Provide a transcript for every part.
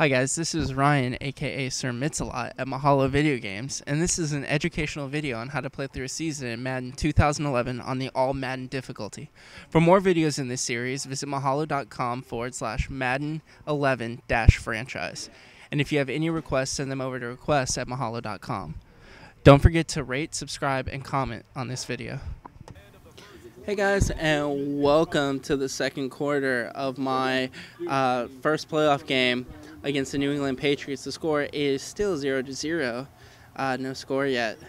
Hi guys, this is Ryan, aka Sir Mitsalot at Mahalo Video Games, and this is an educational video on how to play through a season in Madden 2011 on the All Madden difficulty. For more videos in this series, visit mahalo.com/Madden11-franchise. And if you have any requests, send them over to requests at mahalo.com. Don't forget to rate, subscribe, and comment on this video. Hey guys, and welcome to the second quarter of my first playoff game against the New England Patriots. The score is still 0-0, no score yet,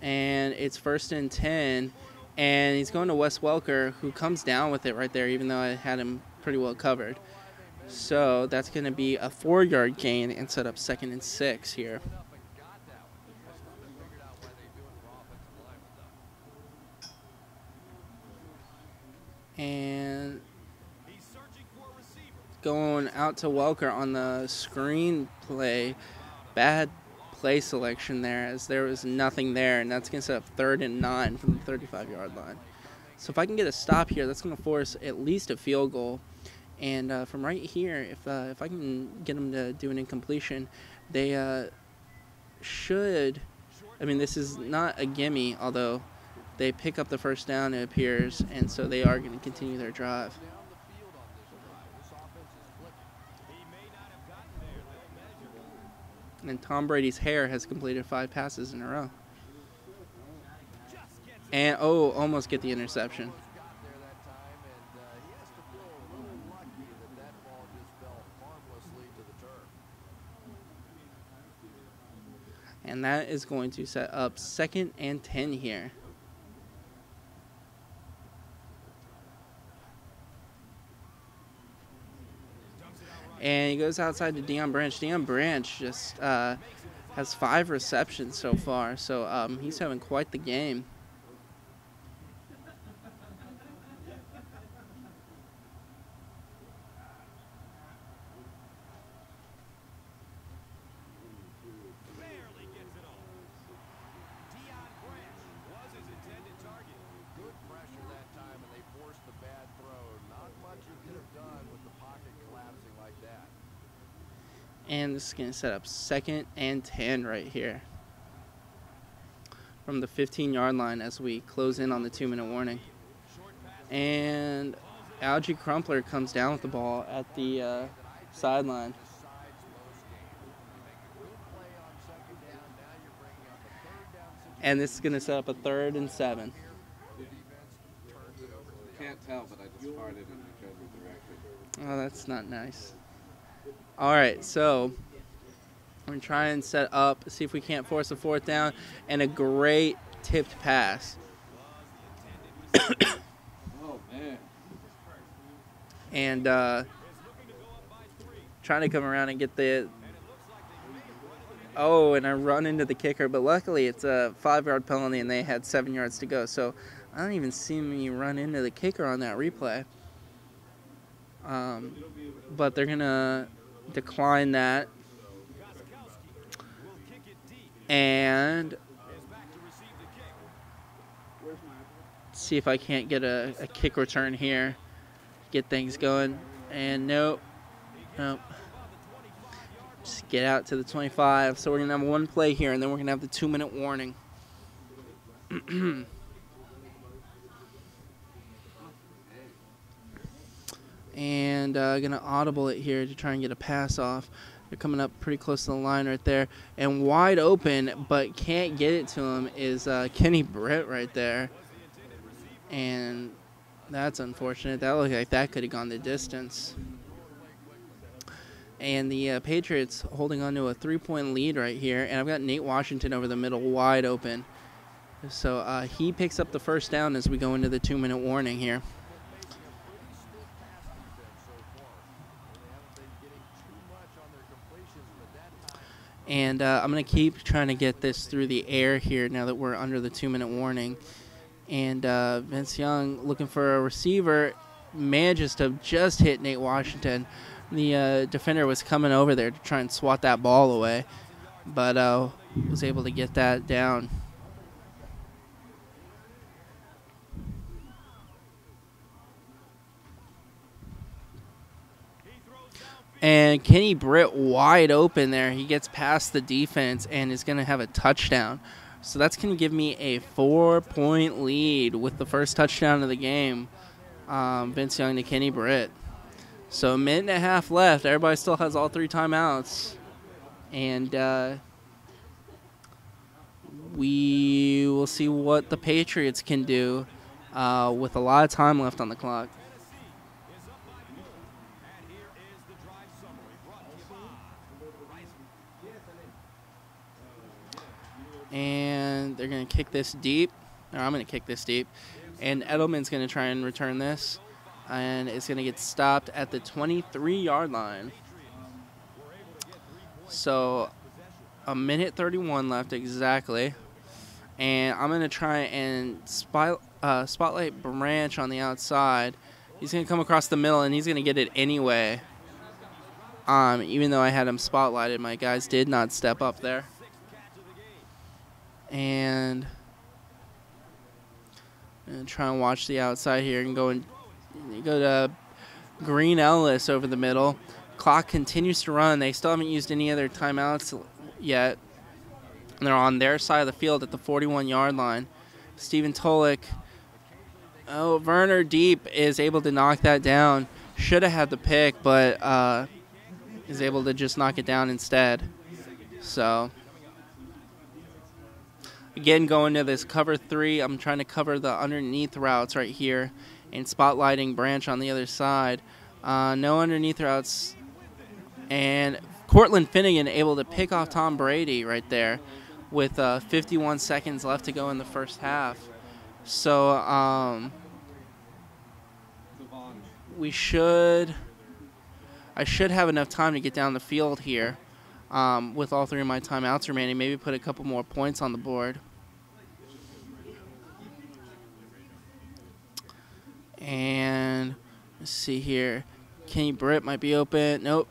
and it's 1st and 10, and he's going to Wes Welker, who comes down with it right there, even though I had him pretty well covered. So that's going to be a 4-yard gain and set up 2nd and 6 here. And going out to Welker on the screen play. Bad play selection there, as there was nothing there, and that's going to set up 3rd and 9 from the 35-yard line. So if I can get a stop here, that's going to force at least a field goal. And from right here, if I can get them to do an incompletion, they should. I mean, this is not a gimme, although they pick up the first down, it appears, and so they are going to continue their drive. And Tom Brady's hair has completed 5 passes in a row. And, oh, almost get the interception. And that is going to set up 2nd and 10 here. And he goes outside to Deion Branch. Deion Branch just has 5 receptions so far, so he's having quite the game. And this is going to set up 2nd and 10 right here from the 15-yard line as we close in on the 2-minute warning. And Algie Crumpler comes down with the ball at the sideline. And this is going to set up a 3rd and 7. Can't tell, but I just farted in the other direction. Oh, that's not nice. All right, so we're going to try and set up, see if we can't force a 4th down, and a great tipped pass. Oh, man. And trying to come around and get the... Oh, and I run into the kicker, but luckily it's a 5-yard penalty, and they had 7 yards to go. So I don't even see me run into the kicker on that replay. But they're going to decline that. And see if I can't get a kick return here. Get things going. And nope. Just get out to the 25. So we're going to have one play here, and then we're going to have the 2-minute warning. And going to audible it here to try and get a pass off. They're coming up pretty close to the line right there. And wide open, but can't get it to him, is Kenny Britt right there. And that's unfortunate. That looked like that could have gone the distance. And the Patriots holding on to a 3-point lead right here. And I've got Nate Washington over the middle, wide open. So he picks up the first down as we go into the 2-minute warning here. And I'm going to keep trying to get this through the air here now that we're under the 2-minute warning. And Vince Young, looking for a receiver, manages to just hit Nate Washington. The defender was coming over there to try and swat that ball away, but was able to get that down. And Kenny Britt wide open there. He gets past the defense and is going to have a touchdown. So that's going to give me a 4-point lead with the first touchdown of the game. Vince Young to Kenny Britt. So a minute and a half left. Everybody still has all 3 timeouts. And we will see what the Patriots can do with a lot of time left on the clock. And they're going to kick this deep. Or I'm going to kick this deep. And Edelman's going to try and return this. And it's going to get stopped at the 23-yard line. So a minute 31 left exactly. And I'm going to try and spotlight Branch on the outside. He's going to come across the middle, and he's going to get it anyway. Even though I had him spotlighted, my guys did not step up there. And I'm going to try and watch the outside here and go to Green Ellis over the middle. Clock continues to run. They still haven't used any other timeouts yet. And they're on their side of the field at the 41-yard line. Steven Tolick. Oh, Werner deep is able to knock that down. Should have had the pick, but is able to just knock it down instead. So again, going to this cover 3, I'm trying to cover the underneath routes right here and spotlighting Branch on the other side. No underneath routes. And Cortland Finnegan able to pick off Tom Brady right there with 51 seconds left to go in the first half. So I should have enough time to get down the field here with all 3 of my timeouts remaining. Maybe put a couple more points on the board. And let's see here. Kenny Britt might be open. Nope.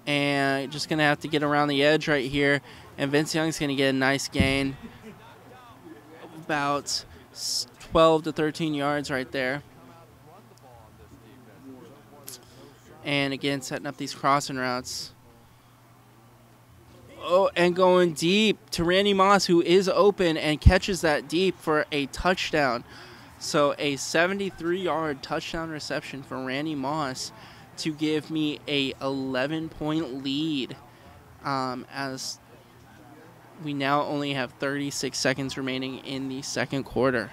And just going to have to get around the edge right here. And Vince Young's going to get a nice gain. About 12 to 13 yards right there. And again, setting up these crossing routes. Oh, and going deep to Randy Moss, who is open and catches that deep for a touchdown. So a 73-yard touchdown reception for Randy Moss to give me a 11-point lead as we now only have 36 seconds remaining in the second quarter.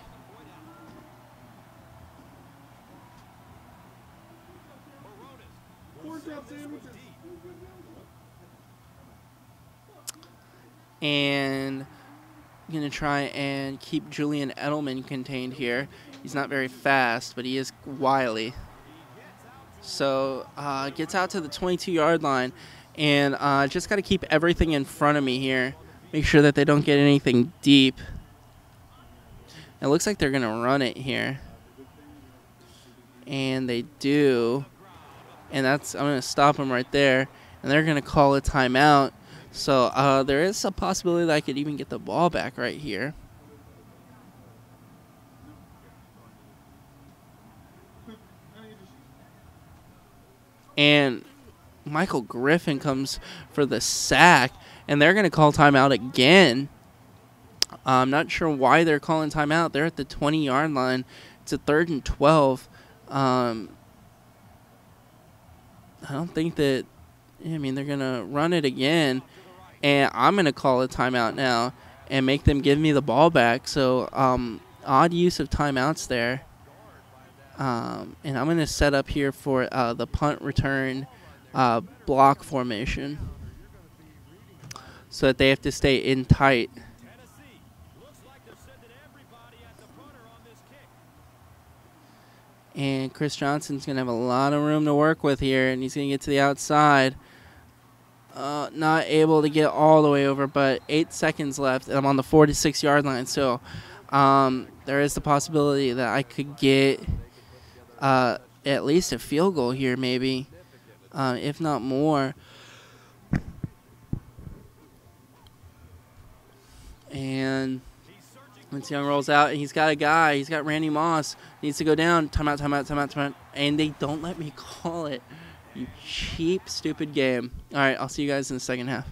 And I'm going to try and keep Julian Edelman contained here. He's not very fast, but he is wily. So gets out to the 22-yard line. And just got to keep everything in front of me here. Make sure that they don't get anything deep. It looks like they're going to run it here. And they do. And I'm going to stop them right there. And they're going to call a timeout. So there is a possibility that I could even get the ball back right here. And Michael Griffin comes for the sack, and they're going to call timeout again. I'm not sure why they're calling timeout. They're at the 20-yard line. It's a 3rd and 12. I don't think that, they're going to run it again. And I'm going to call a timeout now and make them give me the ball back. So odd use of timeouts there. And I'm going to set up here for the punt return block formation so that they have to stay in tight. And Chris Johnson's going to have a lot of room to work with here, and he's going to get to the outside. Not able to get all the way over, but 8 seconds left, and I'm on the 46-yard line. So there is the possibility that I could get at least a field goal here, maybe, if not more. And Vince Young rolls out, and he's got a guy. He's got Randy Moss. Needs to go down. Timeout, timeout, timeout, timeout. And they don't let me call it. You cheap, stupid game. Alright, I'll see you guys in the second half.